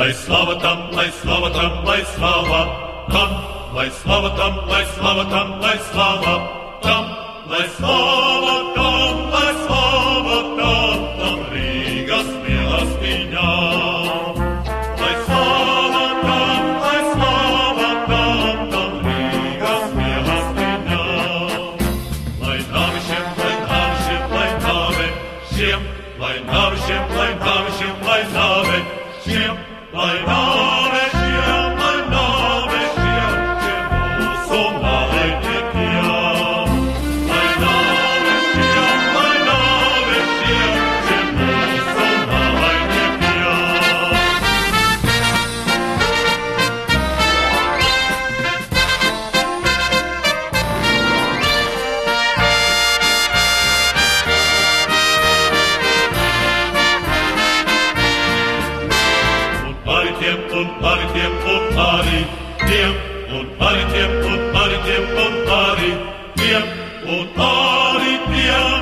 Lai slava tam, lai slava tam, lai slava tam, lai slava tam, lai slava tam, lai slava tam, lai slava tam, lai slava tam, tam Rīgas mīlestīņām. Lai slava tam, lai slava tam, tam Rīgas mīlestīņām. Lai nāvi šiem, lai nāvi šiem, lai nāve šiem, lai nāvi šiem, lai nāvi šiem, lai nāve šiem, lai nāve šiem, lai nāve šiem, šiem mūsu naidniekiem. Lai nāve šiem, lai nāve šiem, šiem mūsu naidniekiem. Arī tiem, un arī tiem, un arī tiem, un arī tiem, un arī tiem, un arī tiem, un arī tiem.